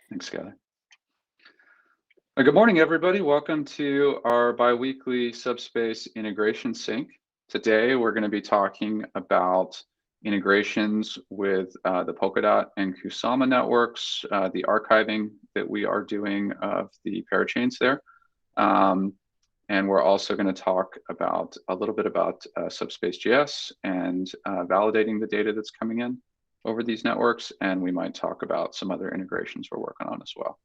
Thanks, Skylar. Good morning, everybody. Welcome to our biweekly Subspace integration sync. Today, we're going to be talking about integrations with the Polkadot and Kusama networks, the archiving that we are doing of the parachains there. And we're also going to talk about a little bit about Subspace.js and validating the data that's coming in over these networks. And we might talk about some other integrations we're working on as well.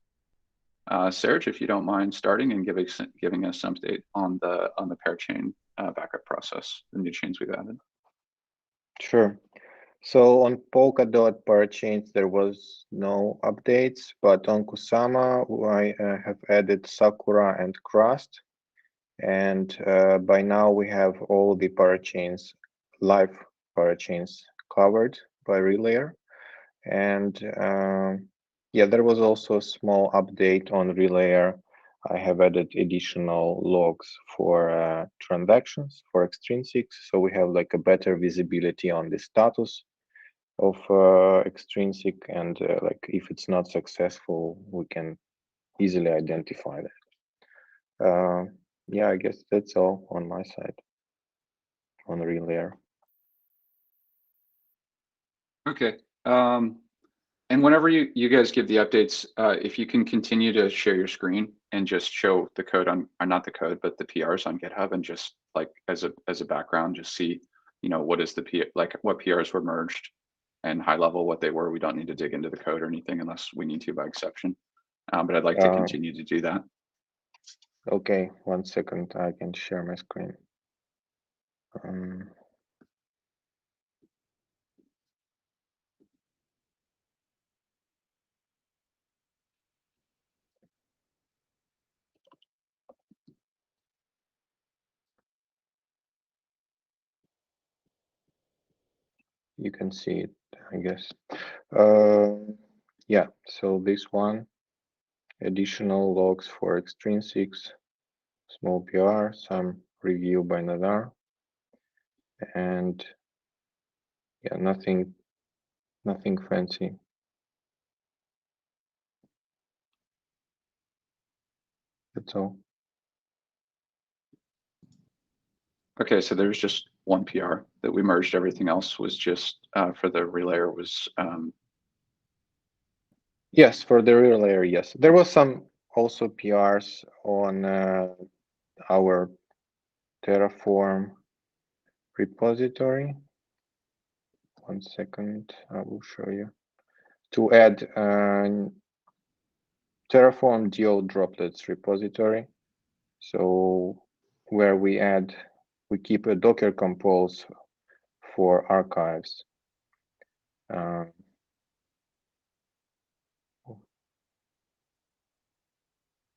Serge, if you don't mind starting and giving us some update on the parachain backup process, the new chains we've added. Sure. So on Polkadot parachains, there was no updates, but on Kusama, I have added Sakura and Crust. And by now we have all the parachains, live parachains covered by Relayer. And yeah, there was also a small update on Relayer. I have added additional logs for transactions for extrinsics. So we have like a better visibility on the status of extrinsic, and like if it's not successful, we can easily identify that. Yeah, I guess that's all on my side on Relayer. Okay. And whenever you guys give the updates, if you can continue to share your screen and just show the code on, or not the code, but the PRs on GitHub, and just like as a background, just see, what is the like what PRs were merged and high level what they were. We don't need to dig into the code or anything unless we need to by exception. But I'd like to continue to do that. Okay, 1 second, I can share my screen. You can see it, I guess. Yeah, so this one, additional logs for extrinsics, small PR, some review by Nadar, and yeah, nothing fancy. That's all. Okay, so there's just one PR that we merged. Everything else was just for the relayer was. Yes, for the Relayer, yes. There was some also PRs on our Terraform repository. 1 second, I will show you. To add Terraform DO droplets repository. So where we keep a Docker compose for archives.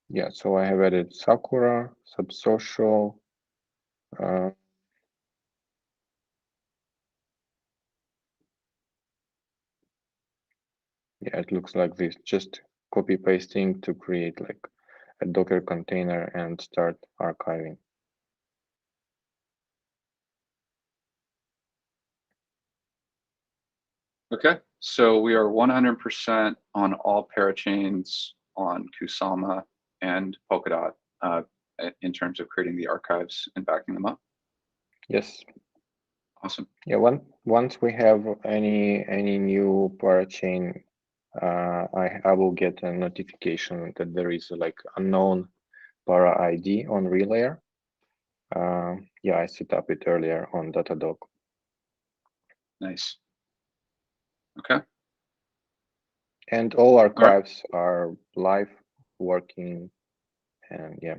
Yeah, so I have added Sakura, Subsocial. Yeah, it looks like this, just copy pasting to create like a Docker container and start archiving. Okay, so we are 100% on all parachains on Kusama and Polkadot in terms of creating the archives and backing them up. Yes. Awesome. Yeah, once we have any new parachain, I will get a notification that there is like unknown para ID on Relayer. Yeah, I set up it earlier on Datadog. Nice. Okay. And all archives are live, working, and yeah.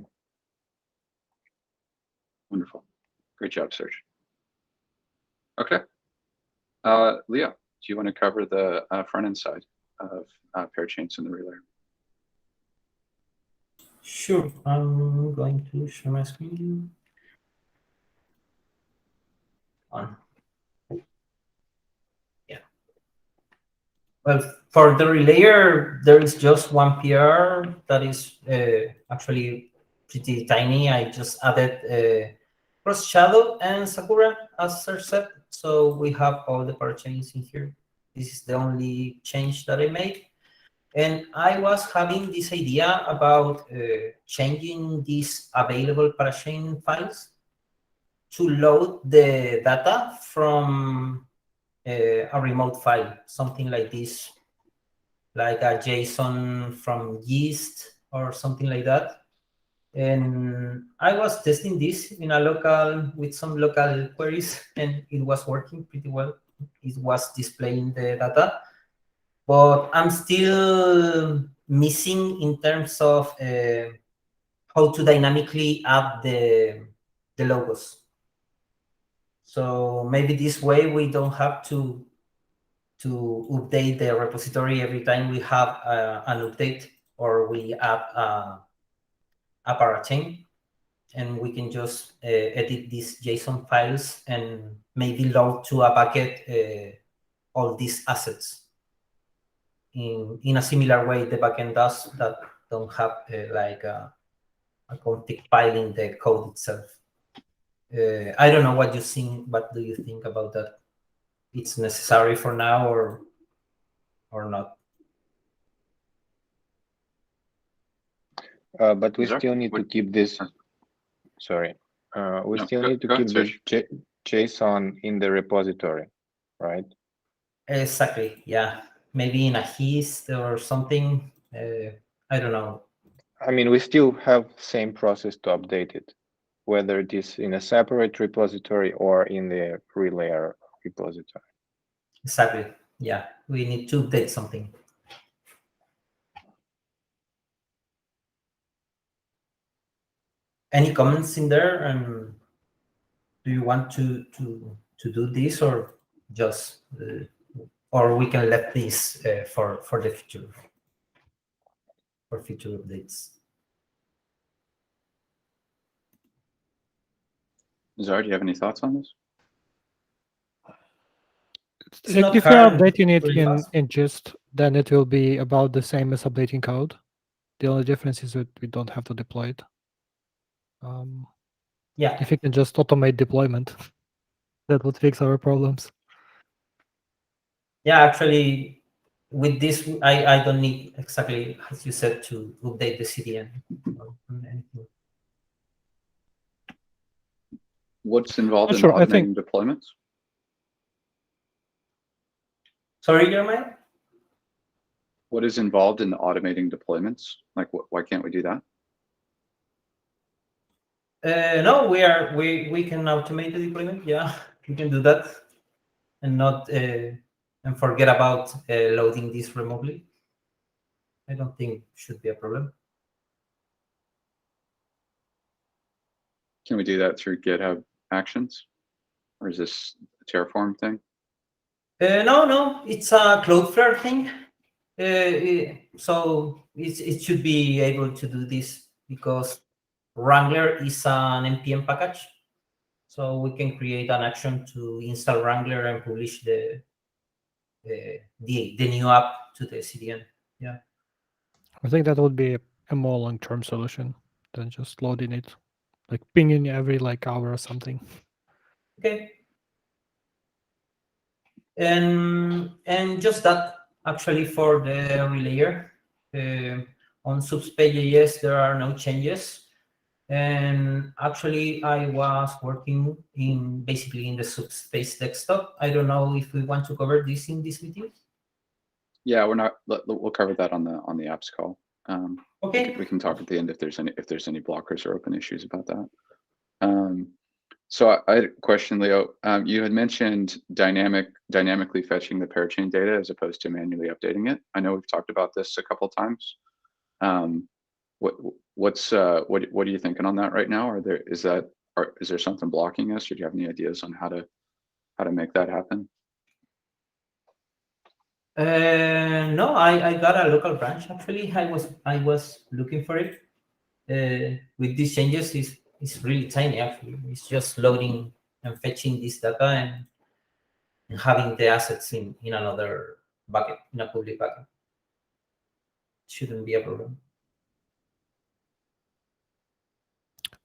Wonderful. Great job, Serge. Okay. Leah, do you want to cover the front end side of parachains in the relayer? Sure, I'm going to share my screen. On. Yeah. Well, for the relayer, there is just one PR that is actually pretty tiny. I just added Cross Shadow and Sakura as Serge said. So we have all the parachains in here. This is the only change that I made. And I was having this idea about changing these available parachain files to load the data from a remote file, something like this, like a JSON from Yeast or something like that. And I was testing this in a local with some local queries, and it was working pretty well. It was displaying the data, but I'm still missing in terms of how to dynamically add the logos. So maybe this way we don't have to update the repository every time we have an update or we add a parachain, and we can just edit these JSON files and maybe load to a bucket all these assets in a similar way the backend does that don't have like a config file in the code itself. I don't know what you think. What do you think about that? It's necessary for now or not? But we Is there- still need to would- keep this. Sorry, we No, still go- need to go keep ahead, this JSON in the repository, right? Exactly. Yeah. Maybe in a hist or something. I don't know. I mean, we still have same process to update it, whether it is in a separate repository or in the relayer repository. Exactly. Yeah. We need to update something. Any comments in there? And do you want to do this or just or we can let this for the future, for future updates? Zara, do you have any thoughts on this? It's not If you're hard and updating it really fast. in Gist, then it will be about the same as updating code. The only difference is that we don't have to deploy it. Yeah. If you can just automate deployment, that would fix our problems. Yeah, actually, with this, I don't need exactly, as you said, to update the CDN or anything. What's involved in Sure, I think- automating deployments? Sorry, Jeremiah? What is involved in automating deployments? Like, why can't we do that? No, we can automate the deployment. Yeah, we can do that, and not and forget about loading this remotely. I don't think should be a problem. Can we do that through GitHub Actions? Or is this a Terraform thing? No, it's a Cloudflare thing. So it should be able to do this because Wrangler is an npm package. So we can create an action to install Wrangler and publish the new app to the CDN. Yeah. I think that would be a more long-term solution than just loading it, like pinging every hour or something. Okay. And just that actually for the relayer on Subspace.js there are no changes. And actually, I was working basically in the Subspace desktop. I don't know if we want to cover this in this meeting. Yeah, we'll cover that on the apps call. Okay. We can talk at the end if there's any blockers or open issues about that. So I had a question, Leo. You had mentioned dynamically fetching the parachain data as opposed to manually updating it. I know we've talked about this a couple of times. What are you thinking on that right now? Is there something blocking us, or do you have any ideas on how to make that happen? No, I got a local branch actually. I was looking for it. With these changes, it's really tiny actually. It's just loading and fetching this data and having the assets in another bucket, in a public bucket. Shouldn't be a problem.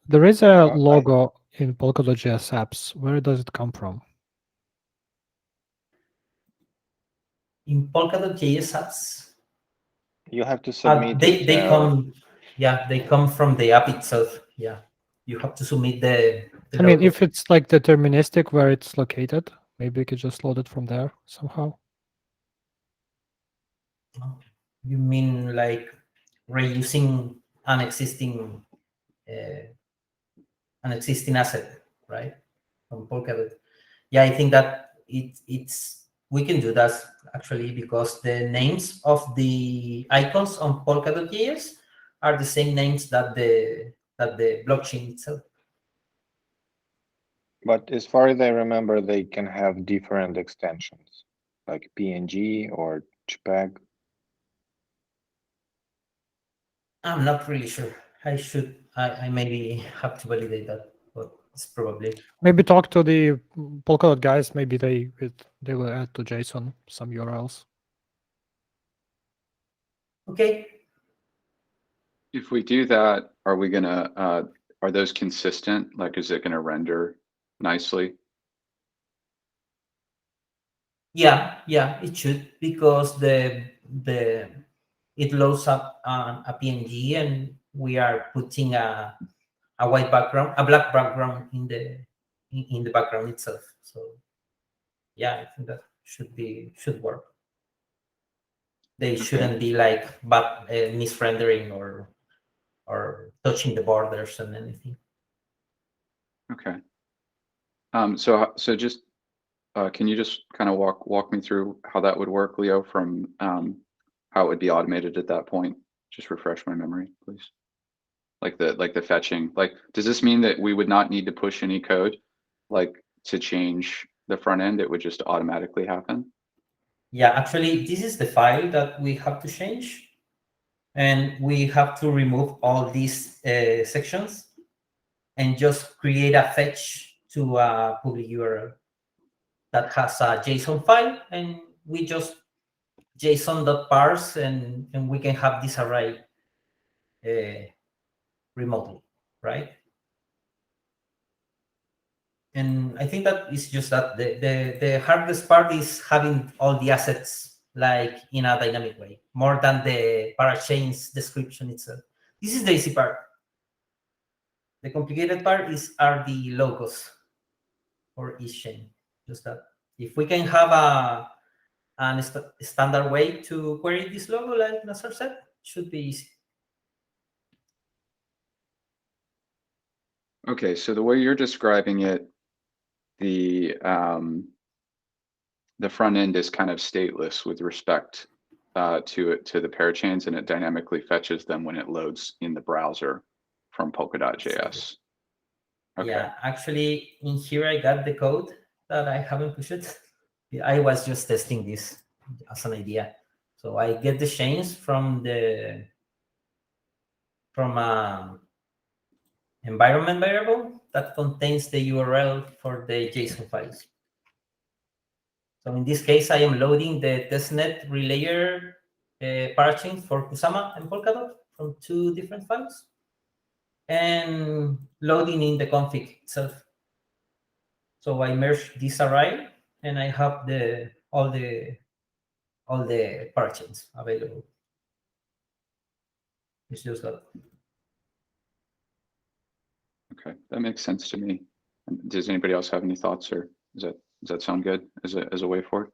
There is a logo in Polkadot.js apps. Where does it come from? In Polkadot.js apps, You have to submit they it. come, yeah, they come from the app itself. Yeah, you have to submit the I mean, logo. if it's like deterministic where it's located, maybe we could just load it from there somehow. You mean like reusing an existing asset, right? From Polkadot. Yeah, I think that it's we can do that actually because the names of the icons on Polkadot.js are the same names that the blockchain itself. But as far as I remember, they can have different extensions, like PNG or JPEG. I'm not really sure. I maybe have to validate that, but it's probably. Maybe talk to the Polkadot guys. Maybe they will add to JSON some URLs. Okay. If we do that, are we gonna, are those consistent? Like, is it gonna render nicely? Yeah, it should because it loads up a PNG and we are putting a white background, a black background in the background itself. So yeah, I think that should work. They shouldn't be like bad misrendering or touching the borders and anything. Okay. So just, can you just kind of walk me through how that would work, Leo, from how it would be automated at that point? Just refresh my memory, please. Like the fetching. Like, does this mean that we would not need to push any code, like to change the front end? It would just automatically happen? Yeah, actually, this is the file that we have to change, and we have to remove all these sections and just create a fetch to a public URL that has a JSON file, and we just JSON.parse, and we can have this array remotely, right? And I think that is just that the hardest part is having all the assets like in a dynamic way, more than the parachain's description itself. This is the easy part. The complicated part are the logos for each chain. Just that if we can have a standard way to query this logo, like Nazar said, should be easy. Okay, so the way you're describing it, the front end is kind of stateless with respect to the parachains, and it dynamically fetches them when it loads in the browser from Polkadot.js. Okay. Yeah, actually, in here I got the code that I haven't pushed. I was just testing this as an idea. So I get the chains from environment variable that contains the URL for the JSON files. So in this case, I am loading the testnet relayer parachain for Kusama and Polkadot from 2 different files, and loading in the config itself. So I merge this array, and I have all the parachains available. It's just that. Okay, that makes sense to me. Does anybody else have any thoughts, or does that sound good as a way forward?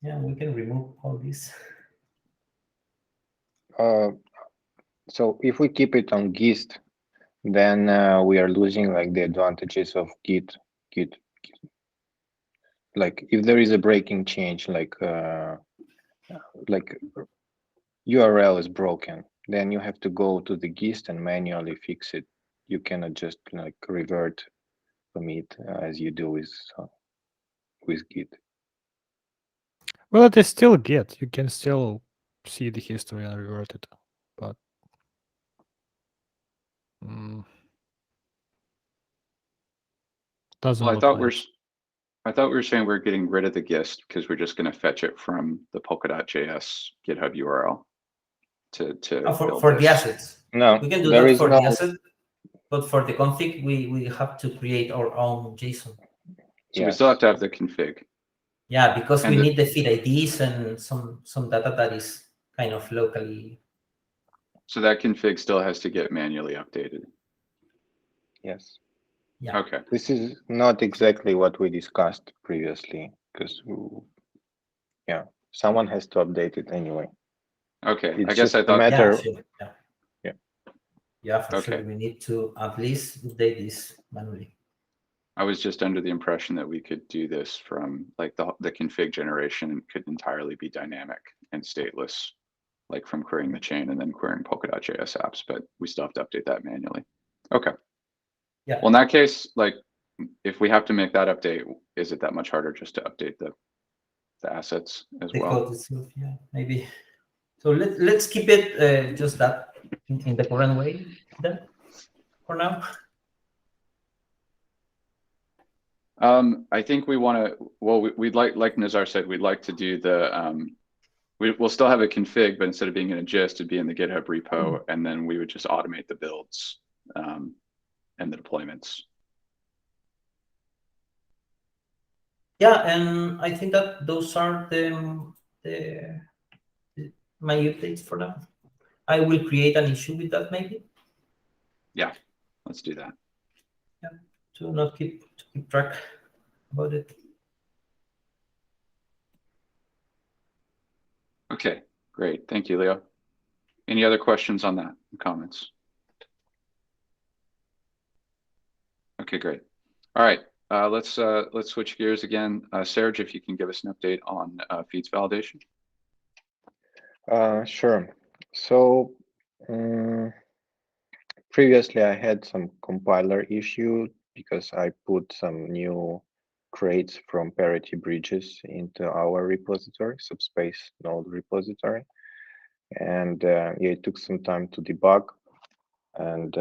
Yeah, we can remove all this. So if we keep it on Gist, then we are losing like the advantages of Git. Like if there is a breaking change, like URL is broken, then you have to go to the Gist and manually fix it. You cannot just like revert commit as you do with Git. Well, it is still Git. You can still see the history and revert it, but doesn't Well, look like. I thought we were saying we're getting rid of the GIST because we're just going to fetch it from the Polkadot.js GitHub URL to build for the this. assets. No, We can do there that is for no. the asset, but for the config, we have to create our own JSON. So we still have to have the config. Yeah, because And we need the feed IDs and some data that is kind of locally. So that config still has to get manually updated. Yes. Yeah. Okay. This is not exactly what we discussed previously, because yeah, someone has to update it anyway. Okay. It's I guess just I a thought. Yeah, matter. sure. Yeah. Yeah. Yeah, for Okay. sure. We need to at least update this manually. I was just under the impression that we could do this from like the config generation could entirely be dynamic and stateless, like from querying the chain and then querying Polkadot.js apps, but we still have to update that manually. Okay. Yeah. Well, in that case, like if we have to make that update, is it that much harder just to update the assets as The well? code itself, yeah, maybe. So let's keep it just that in the current way then for now. I think we want to, well, we'd like Nazar said, we'd like to do the, we'll still have a config, but instead of being in a gist, it'd be in the GitHub repo, and then we would just automate the builds and the deployments. Yeah, and I think that those are my updates for now. I will create an issue with that maybe. Yeah, let's do that. Yeah, to keep track about it. Okay, great. Thank you, Leo. Any other questions on that? Comments? Okay, great. All right, let's switch gears again. Serge, if you can give us an update on feeds validation. Sure. So previously I had some compiler issue because I put some new crates from parity bridges into our repository, Subspace node repository. And yeah, it took some time to debug. And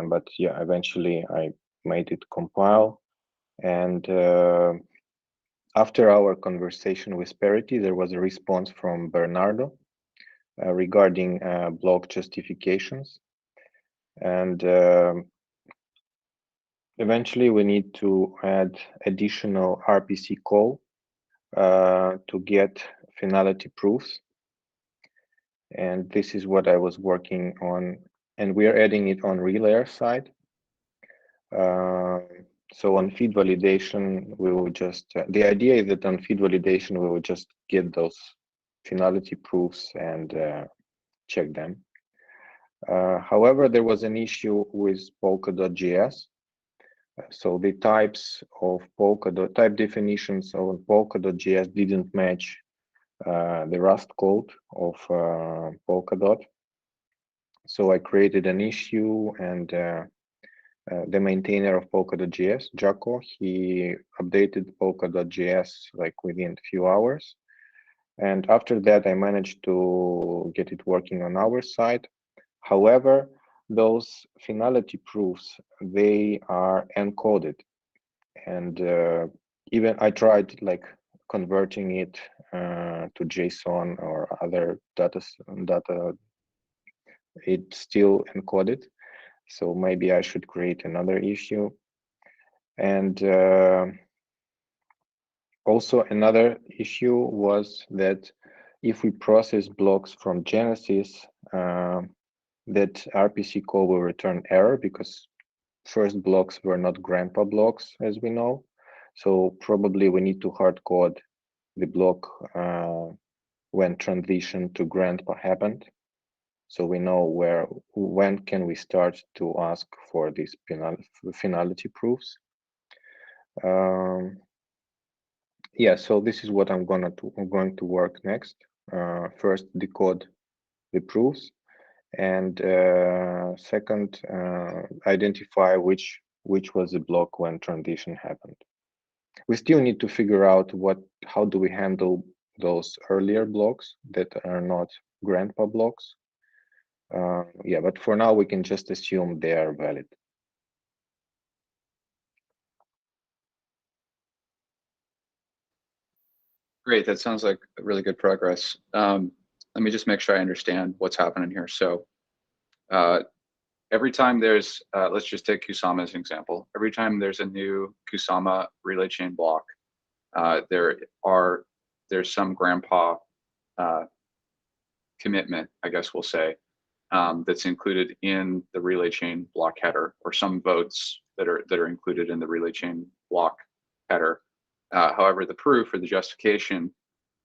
but yeah, eventually I made it compile. And after our conversation with Parity, there was a response from Bernardo regarding block justifications. And eventually we need to add additional RPC call to get finality proofs. And this is what I was working on. And we are adding it on relayer side. So on feed validation, we will just, the idea is that on feed validation, we will just get those finality proofs and check them. However, there was an issue with Polkadot.js. So the types of Polkadot, type definitions of Polkadot.js didn't match the Rust code of Polkadot. So I created an issue, and the maintainer of Polkadot.js, Jaco, he updated Polkadot.js like within a few hours. And after that, I managed to get it working on our side. However, those finality proofs, they are encoded. And even I tried like converting it to JSON or other data, it's still encoded. So maybe I should create another issue. And also another issue was that if we process blocks from Genesis, that RPC call will return error because first blocks were not grandpa blocks, as we know. So probably we need to hard code the block when transition to grandpa happened. So we know when can we start to ask for these finality proofs. Yeah, so this is what I'm going to work next. First, decode the proofs, and second, identify which was the block when transition happened. We still need to figure out how do we handle those earlier blocks that are not grandpa blocks. Yeah, but for now we can just assume they are valid. Great, that sounds like really good progress. Let me just make sure I understand what's happening here. So every time there's, let's just take Kusama as an example. Every time there's a new Kusama relay chain block, there's some grandpa commitment, I guess we'll say, that's included in the relay chain block header, or some votes that are included in the relay chain block header. However, the proof or the justification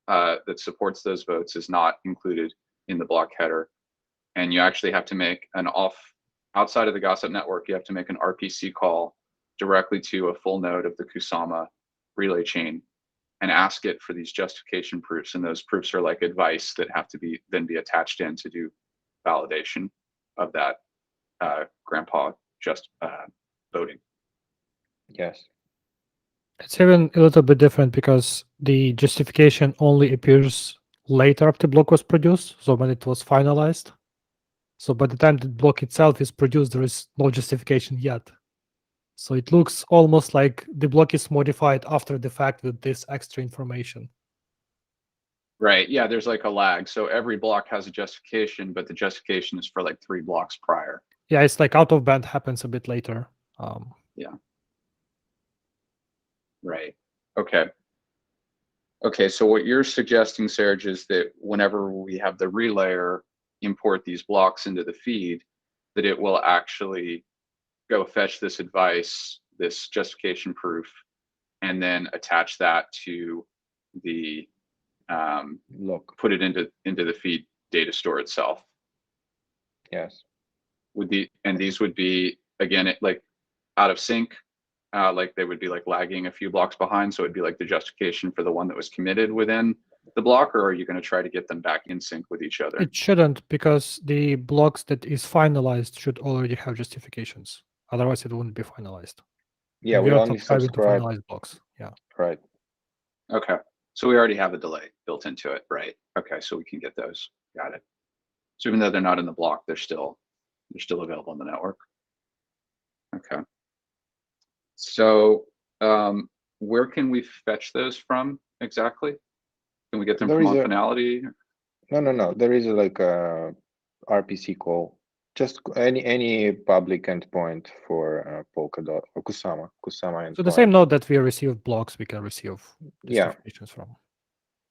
that supports those votes is not included in the block header, and you actually have to make an outside of the Gossip network. You have to make an RPC call directly to a full node of the Kusama relay chain and ask it for these justification proofs, and those proofs are like advice that have to then be attached in to do validation of that grandpa voting. Yes. It's even a little bit different because the justification only appears later after the block was produced, so when it was finalized. So by the time the block itself is produced, there is no justification yet. So it looks almost like the block is modified after the fact with this extra information. Right. Yeah, there's like a lag. So every block has a justification, but the justification is for like 3 blocks prior. Yeah, it's like out of band happens a bit later. Yeah. Right. Okay. Okay, so what you're suggesting, Serge, is that whenever we have the relayer import these blocks into the feed, that it will actually go fetch this advice, this justification proof, and then attach that to the Look. put it into the feed data store itself. Yes. And these would be, again, like out of sync, like they would be like lagging a few blocks behind. So it'd be like the justification for the one that was committed within the block, or are you going to try to get them back in sync with each other? It shouldn't, because the blocks that is finalized should already have justifications. Otherwise, it wouldn't be finalized. Yeah, And we are only subscribing to subscribe. finalized blocks. Yeah. Right. Okay, so we already have a delay built into it, right? Okay, so we can get those. Got it. So even though they're not in the block, they're still available in the network. Okay. So where can we fetch those from exactly? Can we get them from on finality? No. There is like a RPC call. Just any public endpoint for Polkadot or Kusama endpoint. So the same node that we receive blocks, we can receive Yeah. justifications from.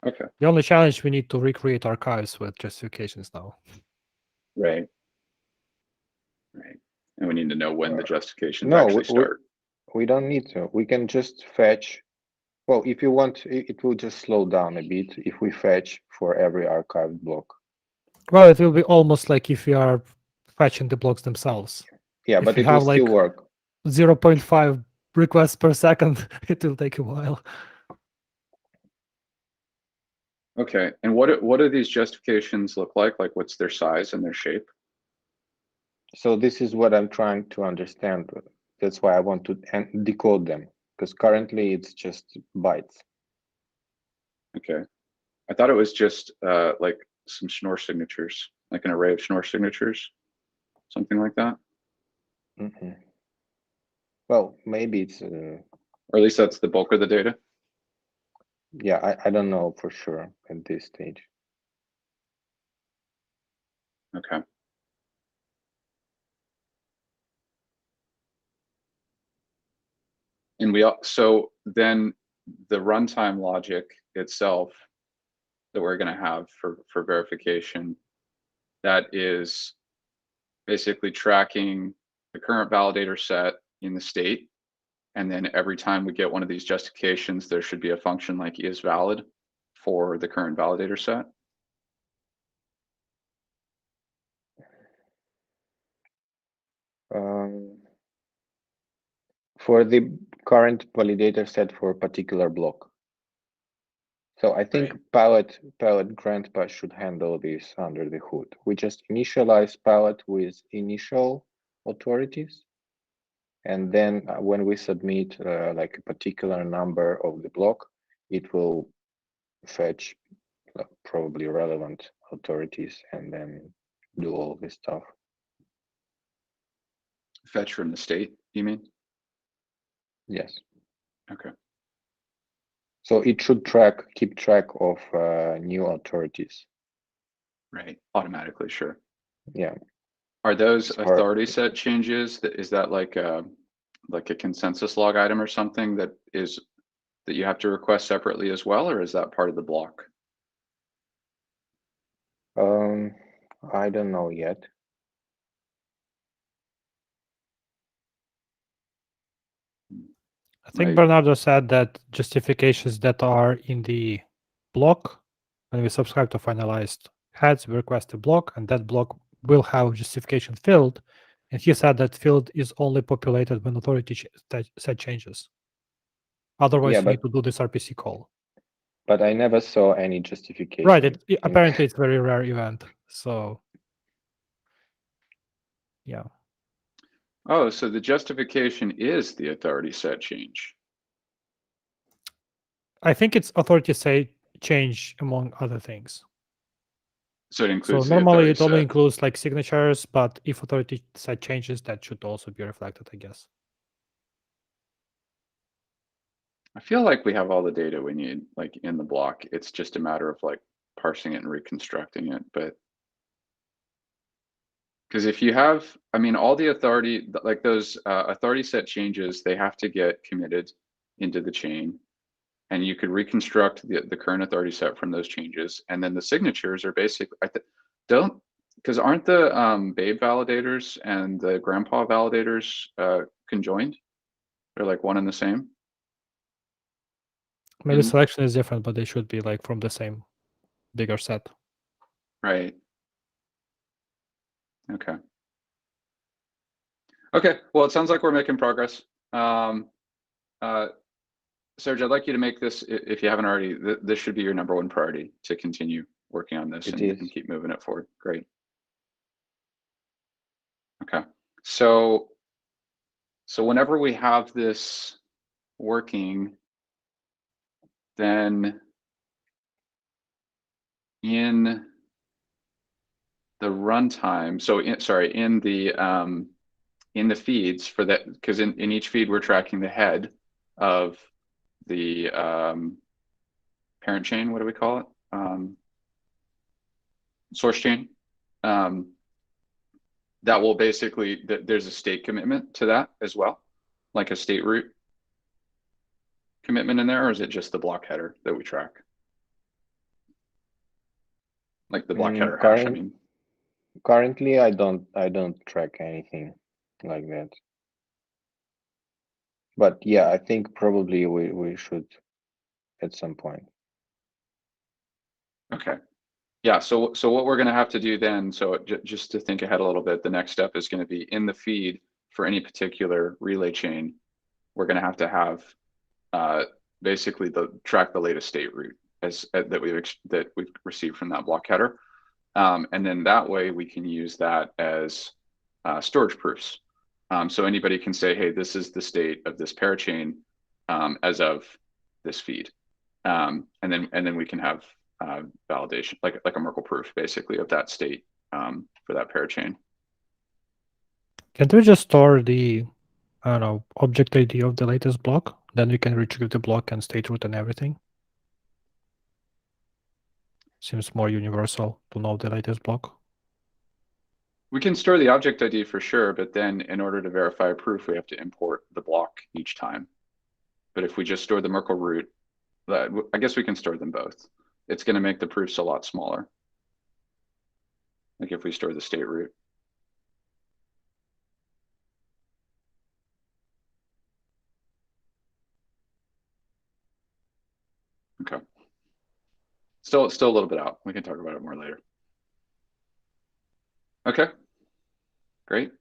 Okay. The only challenge, we need to recreate archives with justifications now. Right. Right. And we need to know when the justifications no, actually start. We don't need to. We can just fetch. Well, if you want, it will just slow down a bit if we fetch for every archived block. Well, it will be almost like if we are fetching the blocks themselves. Yeah, If but you it will have still like work. 0.5 requests per second, it will take a while. Okay. And what do these justifications look like? Like, what's their size and their shape? So this is what I'm trying to understand. That's why I want to decode them, because currently it's just bytes. Okay. I thought it was just like some Schnorr signatures, like an array of Schnorr signatures, something like that. Mm-hmm. Well, maybe it's. Or at least that's the bulk of the data. Yeah, I don't know for sure at this stage. Okay. And so then the runtime logic itself that we're going to have for verification, that is basically tracking the current validator set in the state. And then every time we get one of these justifications, there should be a function like is valid for the current validator set. For the current validator set for a particular block. So I think palette grandpa should handle this under the hood. We just initialize palette with initial authorities. And then when we submit like a particular number of the block, it will fetch probably relevant authorities and then do all this stuff. Fetch from the state, you mean? Yes. Okay. So it should keep track of new authorities. Right. Automatically, sure. Yeah. Are those authority set changes? Is that like a consensus log item or something that you have to request separately as well, or is that part of the block? I don't know yet. I think Right. Bernardo said that justifications that are in the block, when we subscribe to finalized heads, we request a block, and that block will have justification field. And he said that field is only populated when authority set changes. Otherwise, Yeah, you need to do this RPC call. But I never saw any justification. Right. Apparently, it's a very rare event. So, yeah. Oh, so the justification is the authority set change. I think it's authority say change among other things. So it So includes the normally authority it only set. includes like signatures, but if authority set changes, that should also be reflected, I guess. I feel like we have all the data we need, like in the block. It's just a matter of like parsing it and reconstructing it. But because if you have, I mean, all the authority, like those authority set changes, they have to get committed into the chain. And you could reconstruct the current authority set from those changes. And then the signatures are basically, because aren't the babe validators and the grandpa validators conjoined? They're like one and the same. Maybe In- selection is different, but they should be like from the same bigger set. Right. Okay. Okay. Well, it sounds like we're making progress. Serge, I'd like you to make this, if you haven't already, this should be your #1 priority to continue working on this It and is. keep moving it forward. Great. Okay. So whenever we have this working, then in the runtime, so in the feeds for that, because in each feed we're tracking the head of the parent chain. What do we call it? Source chain. That will basically, there's a state commitment to that as well, like a state root commitment in there, or is it just the block header that we track? Like the block header hash, I mean. Currently, I don't track anything like that. But yeah, I think probably we should at some point. Okay. Yeah, so what we're going to have to do then, so just to think ahead a little bit, the next step is going to be in the feed for any particular relay chain. We're going to have basically track the latest state root that we've received from that block header, and then that way we can use that as storage proofs. So anybody can say, hey, this is the state of this parachain as of this feed, and then we can have validation, like a Merkle proof, basically, of that state for that parachain. Can't we just store the, I don't know, object ID of the latest block? Then we can retrieve the block and state root and everything. Seems more universal to know the latest block. We can store the object ID for sure, but then in order to verify a proof, we have to import the block each time. But if we just store the Merkle root, I guess we can store them both. It's going to make the proofs a lot smaller. Like if we store the state root. Okay. Still a little bit out. We can talk about it more later. Okay. Great.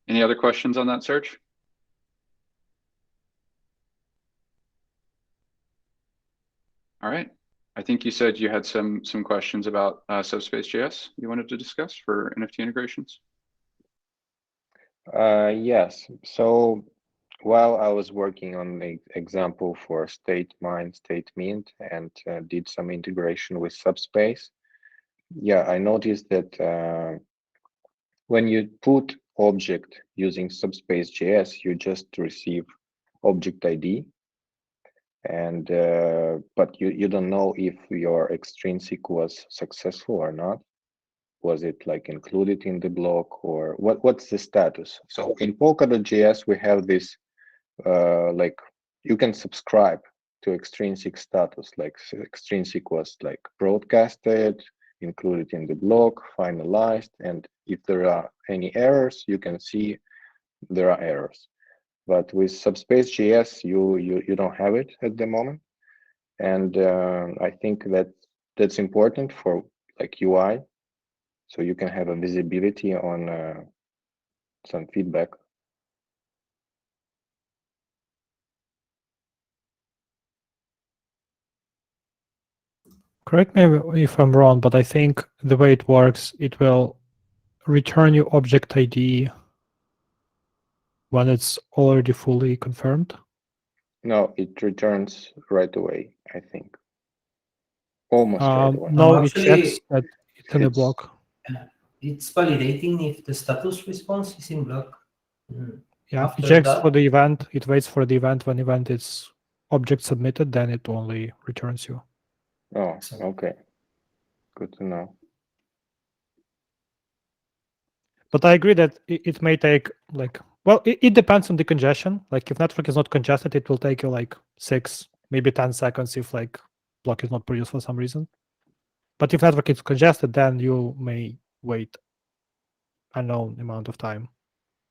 Any other questions on that, Serge? All right. I think you said you had some questions about Subspace.js you wanted to discuss for NFT integrations. Yes. So while I was working on the example for state mine, state mint, and did some integration with Subspace, yeah, I noticed that when you put object using Subspace.js, you just receive object ID, and but you don't know if your extrinsic was successful or not. Was it like included in the block, or what's the status? So in Polkadot.js we have this like you can subscribe to extrinsic status, like extrinsic was like broadcasted, included in the block, finalized, and if there are any errors, you can see there are errors. But with Subspace.js, you don't have it at the moment, and I think that's important for like UI, so you can have a visibility on some feedback. Correct me if I'm wrong, but I think the way it works, it will return you object ID when it's already fully confirmed. No, it returns right away, I think. Almost right away. No, it Actually, checks that it's in the It's- block. it's validating if the status response is in block. Yeah, After it checks that- for the event. It waits for the event. When event is object submitted, then it only returns you. Oh, Excellent. okay. Good to know. But I agree that it may take like, well, it depends on the congestion. Like if network is not congested, it will take you like 6, maybe 10 seconds if like block is not produced for some reason. But if network is congested, then you may wait unknown amount of time.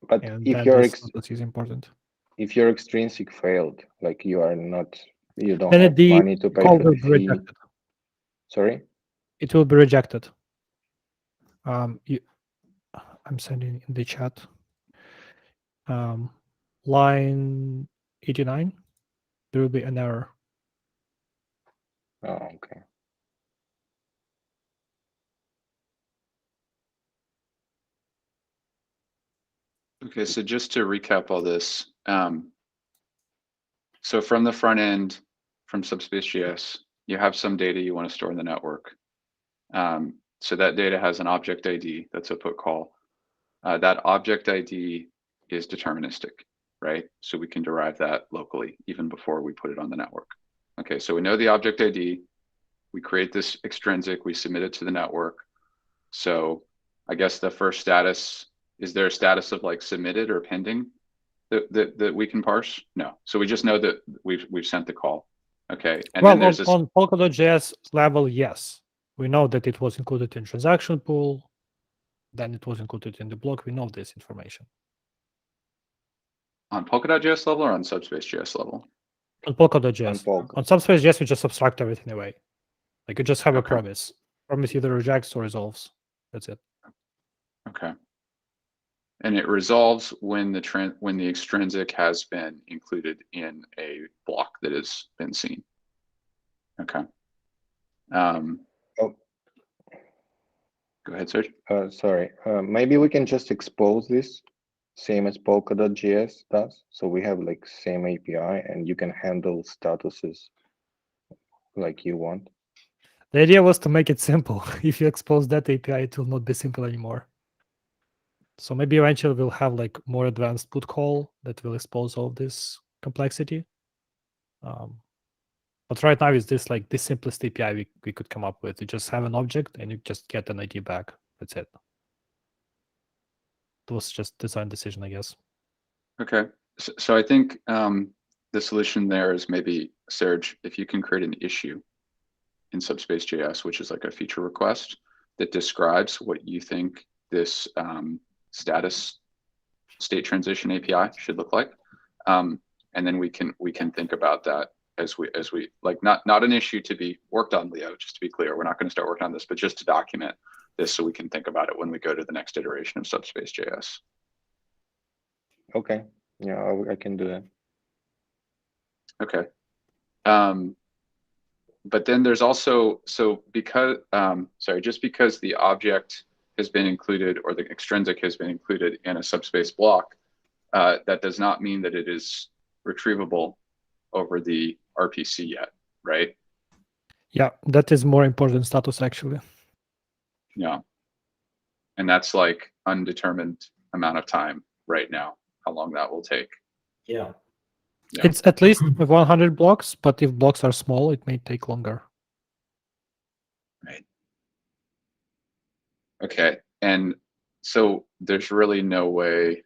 But And if then your this status is important. if your extrinsic failed, like you don't Then have the money to pay call for will the be fee. rejected. Sorry? It will be rejected. I'm sending in the chat. Line 89, there will be an error. Oh, okay. Okay, so just to recap all this, so from the front end, from Subspace.js, you have some data you want to store in the network. So that data has an object ID, that's a put call. That object ID is deterministic, right? So we can derive that locally even before we put it on the network. Okay, so we know the object ID, we create this extrinsic, we submit it to the network. So I guess the first status, is there a status of like submitted or pending that we can parse? No. So we just know that we've sent the call. Okay. And well, then there's this. on Polkadot.js level, yes. We know that it was included in transaction pool. Then it was included in the block. We know this information. On Polkadot.js level or on Subspace.js level? On Polkadot.js. Polka. On Subspace.js, we just abstract everything away. Like you just have a Okay. promise. Promise either rejects or resolves. That's it. Okay. And it resolves when the extrinsic has been included in a block that has been seen. Okay. Oh, Go ahead, Serge. sorry. Maybe we can just expose this same as Polkadot.js does. So we have like same API and you can handle statuses like you want. The idea was to make it simple. If you expose that API, it will not be simple anymore. So maybe eventually we'll have like more advanced put call that will expose all this complexity. But right now, it's this like the simplest API we could come up with. You just have an object and you just get an ID back. That's it. It was just design decision, I guess. Okay. So I think the solution there is maybe, Serge, if you can create an issue in Subspace.js, which is like a feature request that describes what you think this status state transition API should look like, and then we can think about that as we like not an issue to be worked on, Leo. Just to be clear, we're not going to start working on this, but just to document this so we can think about it when we go to the next iteration of Subspace.js. Okay. Yeah, I can do that. Okay. But then there's also, so because, just because the object has been included or the extrinsic has been included in a subspace block, that does not mean that it is retrievable over the RPC yet, right? Yeah, that is more important status actually. Yeah. And that's like undetermined amount of time right now, how long that will take. Yeah. Yeah. It's at least 100 blocks, but if blocks are small, it may take longer. Right. Okay. And so there's really no way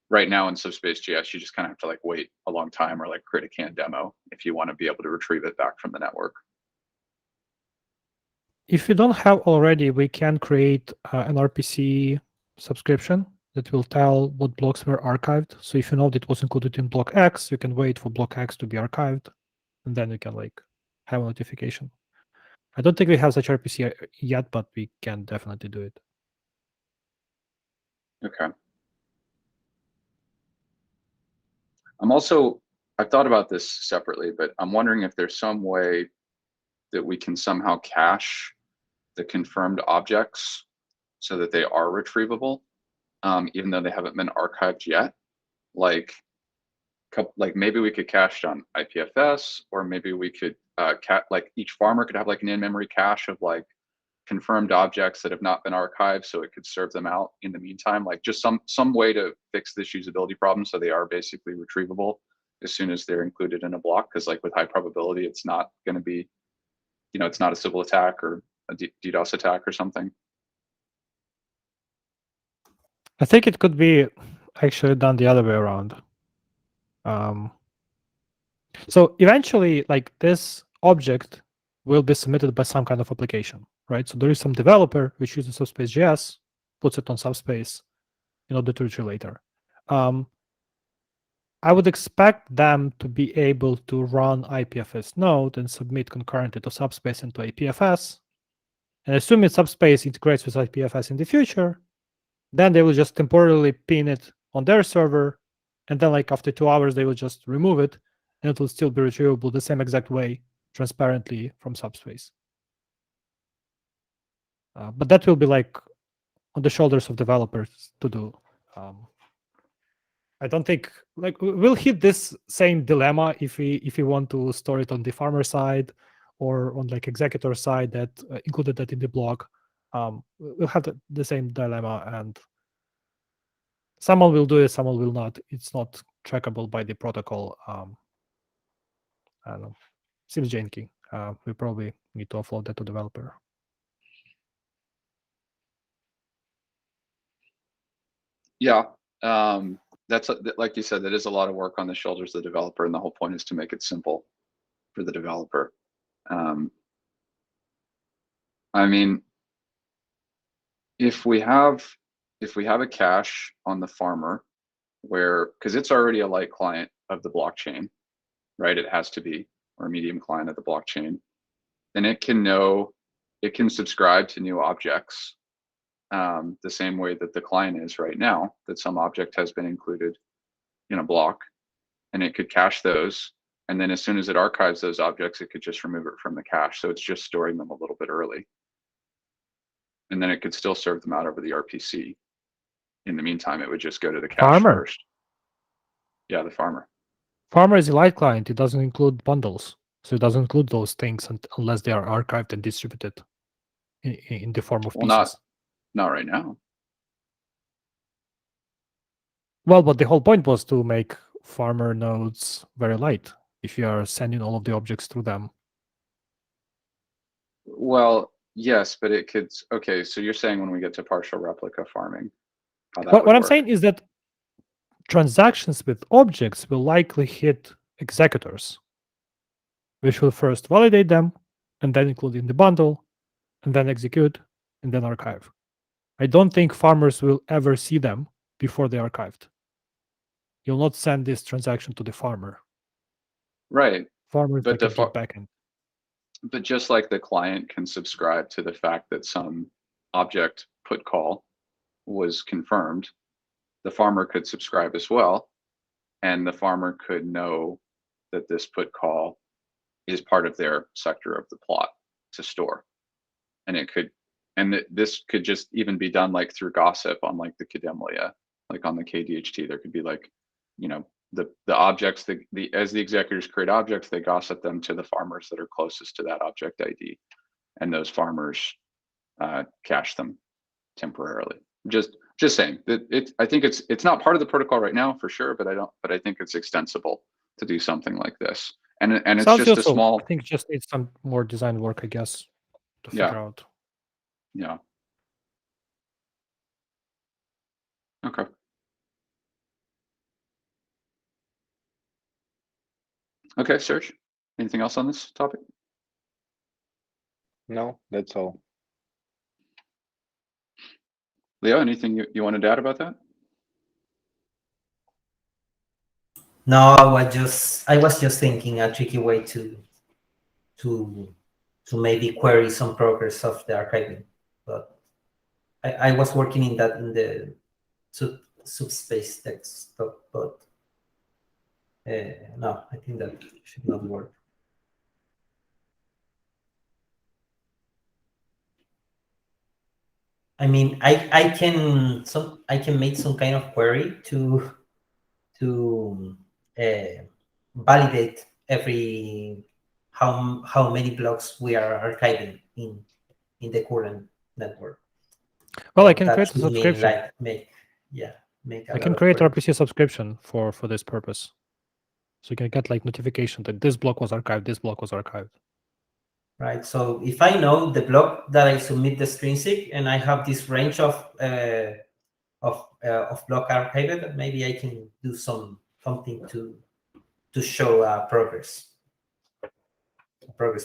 right now in Subspace.js, you just kind of have to like wait a long time or like create a canned demo if you want to be able to retrieve it back from the network. If you don't have already, we can create an RPC subscription that will tell what blocks were archived. So if you know that it was included in block X, you can wait for block X to be archived, and then you can like have a notification. I don't think we have such RPC yet, but we can definitely do it. Okay. I've thought about this separately, but I'm wondering if there's some way that we can somehow cache the confirmed objects so that they are retrievable, even though they haven't been archived yet. Like maybe we could cache on IPFS, or maybe we could like each farmer could have like an in-memory cache of like confirmed objects that have not been archived, so it could serve them out in the meantime. Like just some way to fix this usability problem so they are basically retrievable as soon as they're included in a block. Because like with high probability, it's not going to be, it's not a Sybil attack or a DDoS attack or something. I think it could be actually done the other way around. So eventually, like this object will be submitted by some kind of application, right? So there is some developer which uses Subspace.js, puts it on Subspace in order to retrieve later. I would expect them to be able to run IPFS node and submit concurrently to Subspace and to IPFS. And assuming Subspace integrates with IPFS in the future, then they will just temporarily pin it on their server. And then like after 2 hours, they will just remove it and it will still be retrievable the same exact way, transparently from Subspace. But that will be like on the shoulders of developers to do. I don't think like we'll hit this same dilemma if we want to store it on the farmer side or on like executor side that included that in the blog. We'll have the same dilemma, and someone will do it, someone will not. It's not trackable by the protocol. I don't know. Seems janky. We probably need to offload that to developer. Yeah. That's like you said, that is a lot of work on the shoulders of the developer, and the whole point is to make it simple for the developer. I mean, if we have a cache on the farmer where, because it's already a light client of the blockchain, right? It has to be, or a medium client of the blockchain, then it can subscribe to new objects the same way that the client is right now, that some object has been included in a block, and it could cache those. And then as soon as it archives those objects, it could just remove it from the cache. So it's just storing them a little bit early. And then it could still serve them out over the RPC. In the meantime, it would just go to the cache Farmer. first. Yeah, the farmer. Farmer is a light client. It doesn't include bundles. So it doesn't include those things unless they are archived and distributed in the form of pieces. Not right now. Well, but the whole point was to make farmer nodes very light if you are sending all of the objects through them. Well, yes, but it could. Okay, so you're saying when we get to partial replica farming, how that What would I'm work. saying is that transactions with objects will likely hit executors, which will first validate them and then include in the bundle and then execute and then archive. I don't think farmers will ever see them before they are archived. You'll not send this transaction to the farmer. Right. Farmer is But like a deep backend. But just like the client can subscribe to the fact that some object put call was confirmed, the farmer could subscribe as well. And the farmer could know that this put call is part of their sector of the plot to store. And this could just even be done like through gossip on like the Kademlia, like on the KDHT. There could be like, the objects, as the executors create objects, they gossip them to the farmers that are closest to that object ID, and those farmers cache them temporarily. Just saying that I think it's not part of the protocol right now for sure, but I think it's extensible to do something like this. And it's Sounds just useful. a small. I think it just needs some more design work, I guess, to figure out. Yeah. Okay. Okay, Serge, anything else on this topic? No, that's all. Leo, anything you wanted to add about that? No, I was just thinking a tricky way to maybe query some progress of the archiving, but I was working in that in the subspace desktop, but no, I think that should not work. I mean, I can make some kind of query to validate every how many blocks we are archiving in the current network. Well, I But can that create a should mean subscription. like make a I lot can of create queries. RPC subscription for this purpose. So you can get like notification that this block was archived, this block was archived. Right. So if I know the block that I submit the string and I have this range of block archived, maybe I can do something to show progress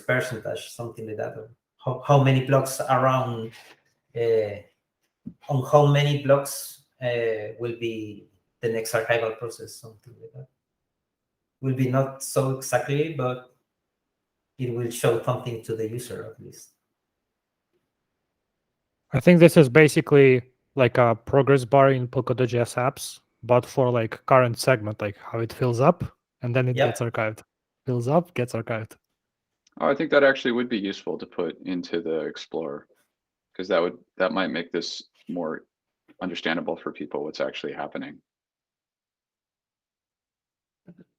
percentage, something like that. Or how many blocks around on how many blocks will be the next archival process, something like that. Will be not so exactly, but it will show something to the user at least. I think this is basically like a progress bar in Polkadot.js apps, but for like current segment, like how it fills up and then it Yep. gets archived. Fills up, gets archived. Oh, I think that actually would be useful to put into the Explorer, because that might make this more understandable for people what's actually happening.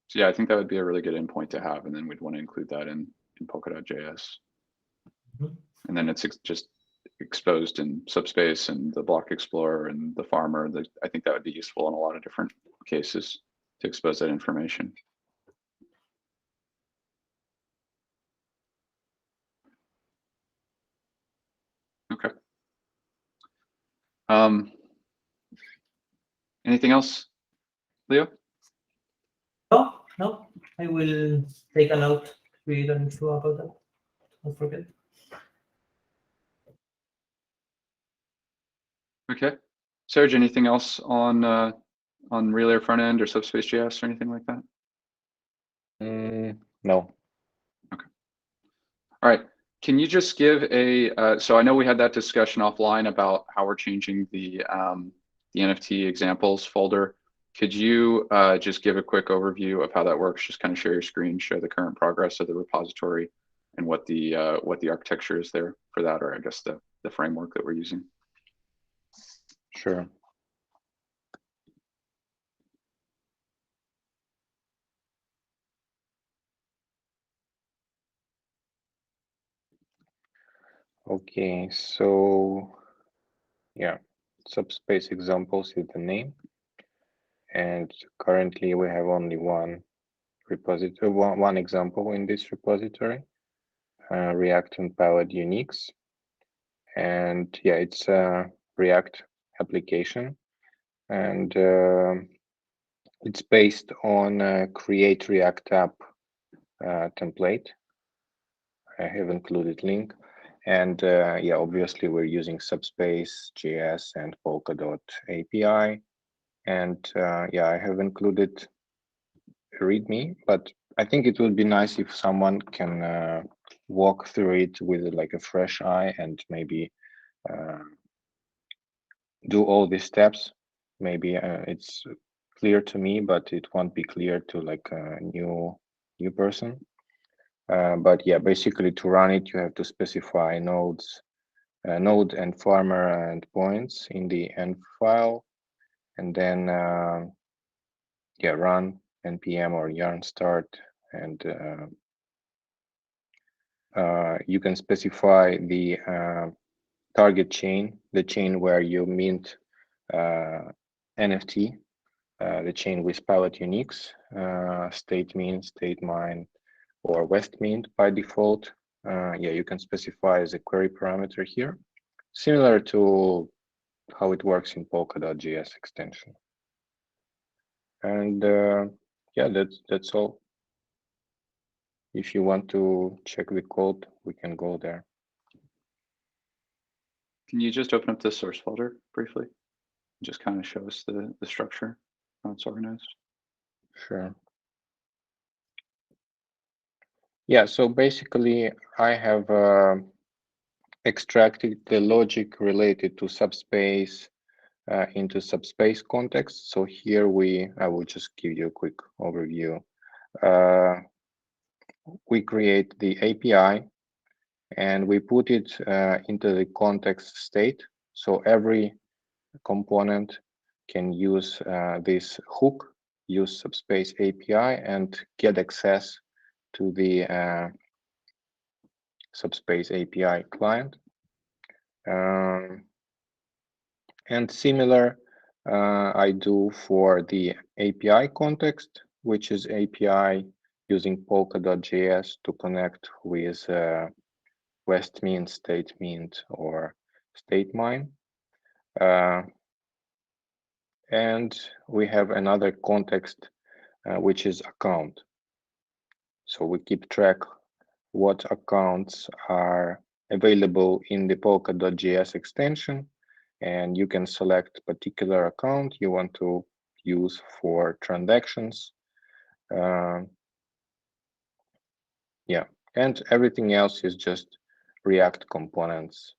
So yeah, I think that would be a really good endpoint to have, and then we'd want to include that in Polkadot.js. Mhm. And then it's just exposed in Subspace and the Block Explorer and the Farmer. I think that would be useful in a lot of different cases to expose that information. Okay. Anything else, Leo? No, I will take a note. We don't sure about that. Don't forget. Okay. Serge, anything else on Relay front end or Subspace JS or anything like that? No. Okay. All right. Can you just give a, so I know we had that discussion offline about how we're changing the NFT examples folder. Could you just give a quick overview of how that works? Just kind of share your screen, show the current progress of the repository and what the architecture is there for that, or I guess the framework that we're using. Sure. Okay, so yeah, Subspace examples is the name. And currently we have only one repository, one example in this repository, React empowered Unix. And yeah, it's a React application. And it's based on create React app template. I have included link. And yeah, obviously we're using Subspace, JS, and Polkadot API. And yeah, I have included README, but I think it would be nice if someone can walk through it with like a fresh eye and maybe do all these steps. Maybe it's clear to me, but it won't be clear to like a new person. But yeah, basically to run it, you have to specify nodes, node and farmer endpoints in the env file, and then yeah, run npm or yarn start, and you can specify the target chain, the chain where you mint NFT, the chain with pilot Unix, state min, state mine, or west mint by default. Yeah, you can specify as a query parameter here, similar to how it works in Polkadot.js extension. And yeah, that's all. If you want to check the code, we can go there. Can you just open up the source folder briefly? Just kind of show us the structure, how it's organized. Sure. Yeah, so basically I have extracted the logic related to Subspace into Subspace context. So here I will just give you a quick overview. We create the API and we put it into the context state. So every component can use this hook, use Subspace API, and get access to the Subspace API client. And similar I do for the API context, which is API using Polka.js to connect with Westmint, StateMint, or StateMine. And we have another context, which is account. So we keep track what accounts are available in the Polka.js extension, and you can select particular account you want to use for transactions. Yeah, and everything else is just React components,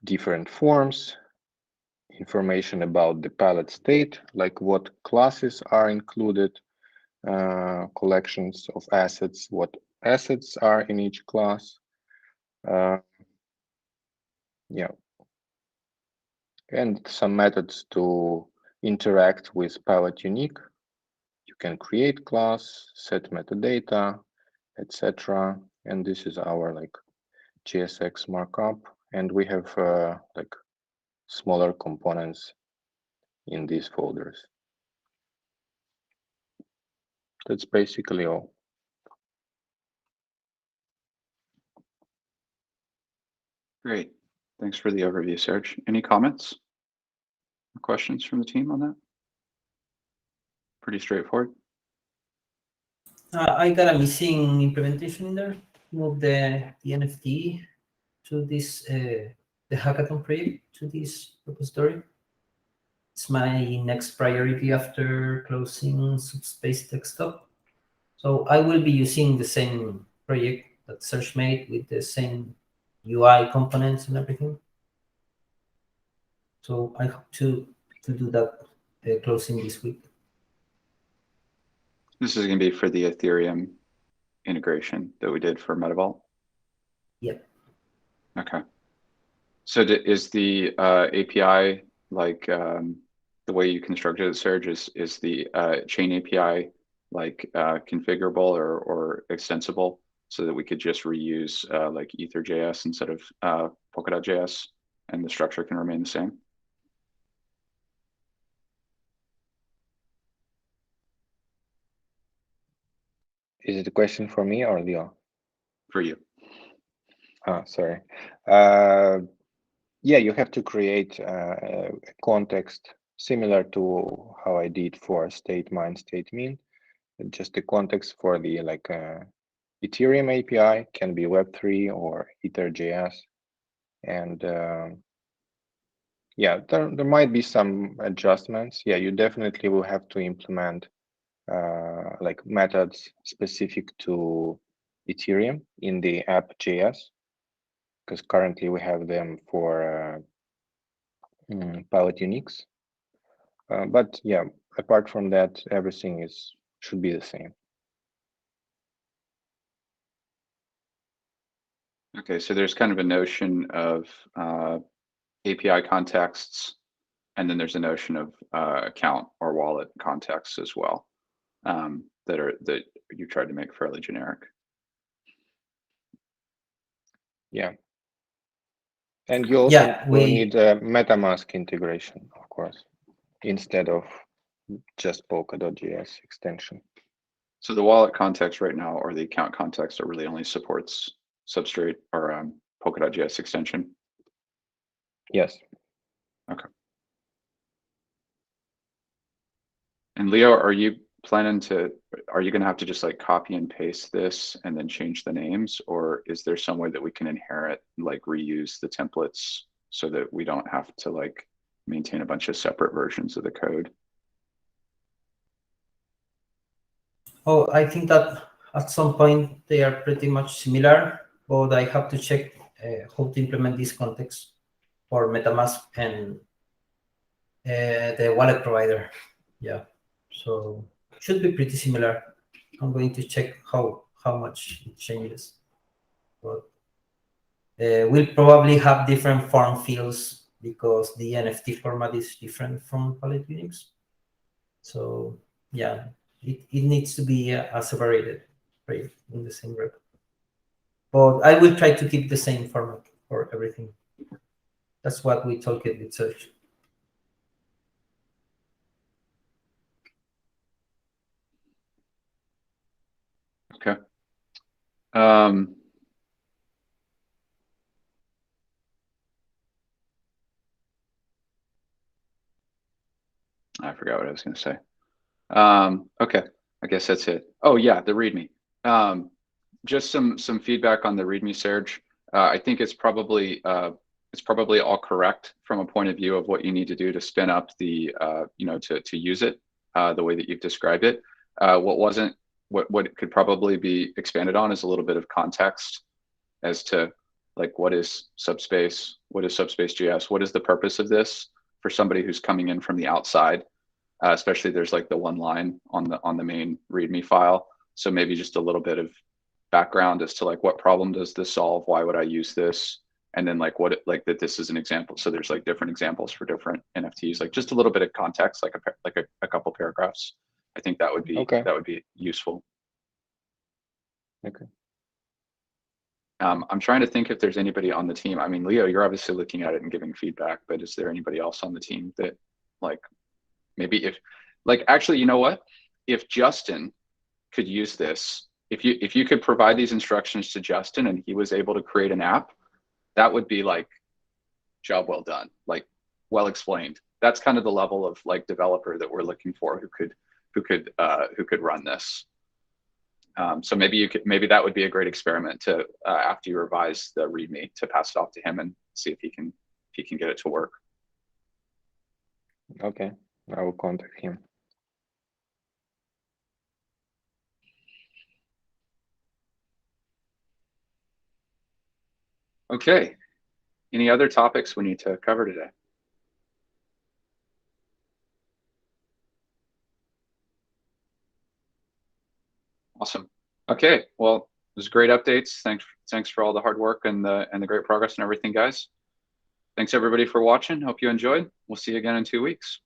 different forms, information about the palette state, like what classes are included, collections of assets, what assets are in each class. Yeah, and some methods to interact with palette unique. You can create class, set metadata, etc. And this is our like JSX markup, and we have like smaller components in these folders. That's basically all. Great. Thanks for the overview, Serge. Any comments or questions from the team on that? Pretty straightforward. I got a missing implementation in there. Move the NFT to this the hackathon project to this repository. It's my next priority after closing Subspace desktop. So I will be using the same project that Serge made with the same UI components and everything. So I hope to do that closing this week. This is going to be for the Ethereum integration that we did for MetaVault? Yep. Okay. So is the API like the way you constructed it, Serge, is the chain API like configurable or extensible so that we could just reuse like Ether.js instead of Polkadot.js and the structure can remain the same? Is it a question for me or Leo? For you. Sorry. Yeah, you have to create a context similar to how I did for StateMine, StateMint. Just the context for the like Ethereum API can be Web3 or Ether.js, and yeah, there might be some adjustments. Yeah, you definitely will have to implement like methods specific to Ethereum in the app.js, because currently we have them for palette uniques. But yeah, apart from that, everything should be the same. Okay, so there's kind of a notion of API contexts, and then there's a notion of account or wallet contexts as well that you tried to make fairly generic. Yeah. And you also will need a MetaMask integration, of course, instead of just Polkadot.js extension. So the wallet context right now, or the account context, are really only supports Substrate or Polkadot.js extension? Yes. Okay. And Leo, are you planning to, are you gonna have to just like copy and paste this and then change the names? Or is there some way that we can inherit, like reuse the templates so that we don't have to like maintain a bunch of separate versions of the code? Oh, I think that at some point they are pretty much similar, but I have to check how to implement this context for MetaMask and the wallet provider. Yeah, so should be pretty similar. I'm going to check how much it changes, but we'll probably have different form fields because the NFT format is different from Wallet Unix. So yeah, it needs to be separated, right, in the same repo. But I will try to keep the same format for everything. That's what we talked with Serge. Okay. I forgot what I was going to say. Okay, I guess that's it. Oh yeah, the README. Just some feedback on the README, Serge. I think it's probably all correct from a point of view of what you need to do to spin up the to use it the way that you've described it. What could probably be expanded on is a little bit of context as to like what is Subspace, what is Subspace JS, what is the purpose of this for somebody who's coming in from the outside. Especially there's like the one line on the main README file. So maybe just a little bit of background as to like what problem does this solve? Why would I use this? And then like that this is an example. So there's like different examples for different NFTs. Like just a little bit of context, like a couple paragraphs. I think that would be useful. Okay. I'm trying to think if there's anybody on the team. I mean, Leo, you're obviously looking at it and giving feedback, but is there anybody else on the team that like maybe if like actually, you know what? If Justin could use this, if you could provide these instructions to Justin and he was able to create an app, that would be like job well done, like well explained. That's kind of the level of like developer that we're looking for who could run this. So maybe that would be a great experiment to after you revise the README to pass it off to him and see if he can get it to work. Okay, I will contact him. Okay. Any other topics we need to cover today? Awesome. Okay. Well, it was great updates. Thanks for all the hard work and the great progress and everything, guys. Thanks everybody for watching. Hope you enjoyed. We'll see you again in 2 weeks.